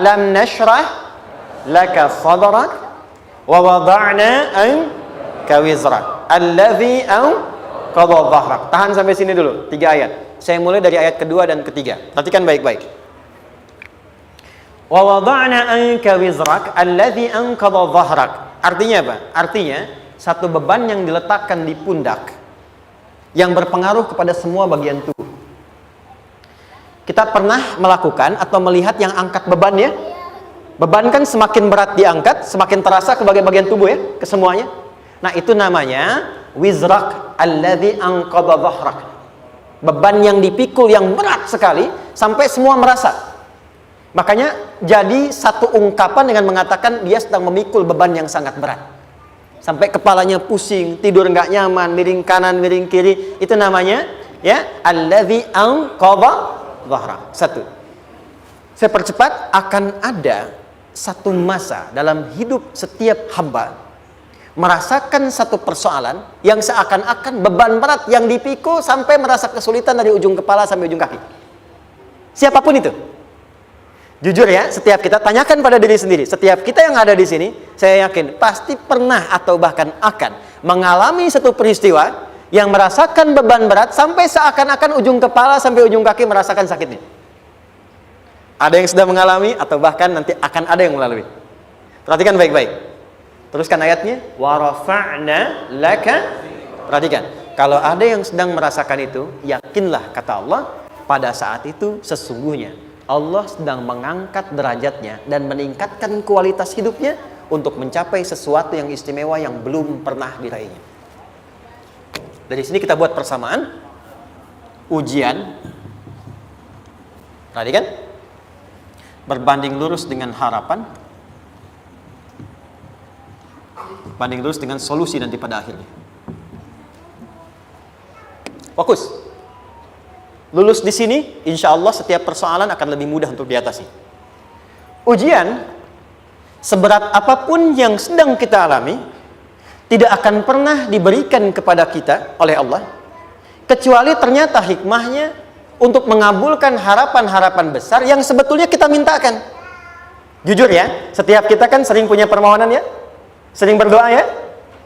Alam nashrah laka sadrak wa wada'na anka wizrak alladhi anqadha dhahrak. Tahan sampai sini dulu, 3 ayat. Saya mulai dari ayat kedua dan ketiga. Perhatikan baik-baik. Wa wada'na anka wizrak alladhi anqadha dhahrak. Artinya apa? Artinya satu beban yang diletakkan di pundak yang berpengaruh kepada semua bagian tubuh. Kita pernah melakukan atau melihat yang angkat beban ya? Beban kan semakin berat diangkat, semakin terasa ke bagian tubuh ya, ke semuanya. Nah, itu namanya wizrak alladzi anqadha dhahrak. Beban yang dipikul yang berat sekali sampai semua merasa. Makanya jadi satu ungkapan dengan mengatakan dia sedang memikul beban yang sangat berat. Sampai kepalanya pusing, tidur nggak nyaman, miring kanan, miring kiri. Itu namanya ya alladzi anqadha dhahrak. Satu. Saya percepat, akan ada satu masa dalam hidup setiap hamba merasakan satu persoalan yang seakan-akan beban berat yang dipikul sampai merasa kesulitan dari ujung kepala sampai ujung kaki. Siapapun itu. Jujur ya, setiap kita tanyakan pada diri sendiri. Setiap kita yang ada di sini, saya yakin pasti pernah atau bahkan akan mengalami satu peristiwa yang merasakan beban berat sampai seakan-akan ujung kepala sampai ujung kaki merasakan sakitnya. Ada yang sudah mengalami atau bahkan nanti akan ada yang melalui. Perhatikan baik-baik. Teruskan ayatnya. Wa rafa'na laka. Perhatikan. Kalau ada yang sedang merasakan itu, yakinlah kata Allah, pada saat itu sesungguhnya Allah sedang mengangkat derajatnya dan meningkatkan kualitas hidupnya untuk mencapai sesuatu yang istimewa yang belum pernah diraihnya. Dari sini kita buat persamaan. Ujian. Perhatikan. Berbanding lurus dengan harapan, banding lurus dengan solusi nanti pada akhirnya. Fokus. Lulus di sini, insya Allah setiap persoalan akan lebih mudah untuk diatasi. Ujian, seberat apapun yang sedang kita alami, tidak akan pernah diberikan kepada kita oleh Allah, kecuali ternyata hikmahnya untuk mengabulkan harapan-harapan besar yang sebetulnya kita mintakan. Jujur ya, setiap kita kan sering punya permohonan ya, sering berdoa ya.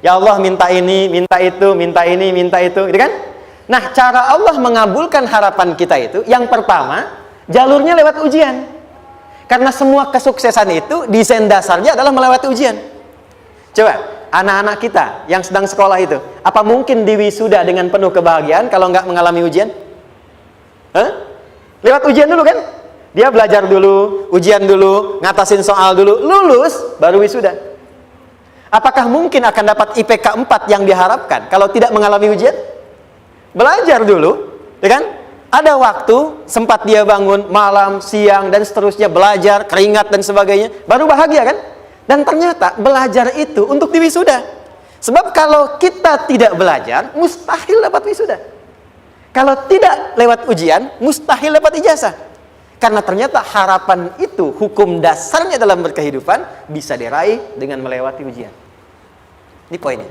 Ya Allah minta ini, minta itu, minta ini, minta itu, gitu kan? Nah, cara Allah mengabulkan harapan kita itu, yang pertama, jalurnya lewat ujian. Karena semua kesuksesan itu, desain dasarnya adalah melewati ujian. Coba, anak-anak kita yang sedang sekolah itu, apa mungkin diwisuda dengan penuh kebahagiaan kalau nggak mengalami ujian? Lewat ujian dulu kan? Dia belajar dulu, ujian dulu, ngatasin soal dulu, lulus, baru wisuda. Apakah mungkin akan dapat IPK 4 yang diharapkan kalau tidak mengalami ujian? Belajar dulu, ya kan? Ada waktu, sempat dia bangun malam, siang, dan seterusnya, belajar, keringat, dan sebagainya, baru bahagia kan? Dan ternyata belajar itu untuk diwisuda. Sebab kalau kita tidak belajar, mustahil dapat wisuda. Kalau tidak lewat ujian, mustahil dapat ijazah. Karena ternyata harapan itu, hukum dasarnya dalam berkehidupan, bisa diraih dengan melewati ujian. Ini poinnya.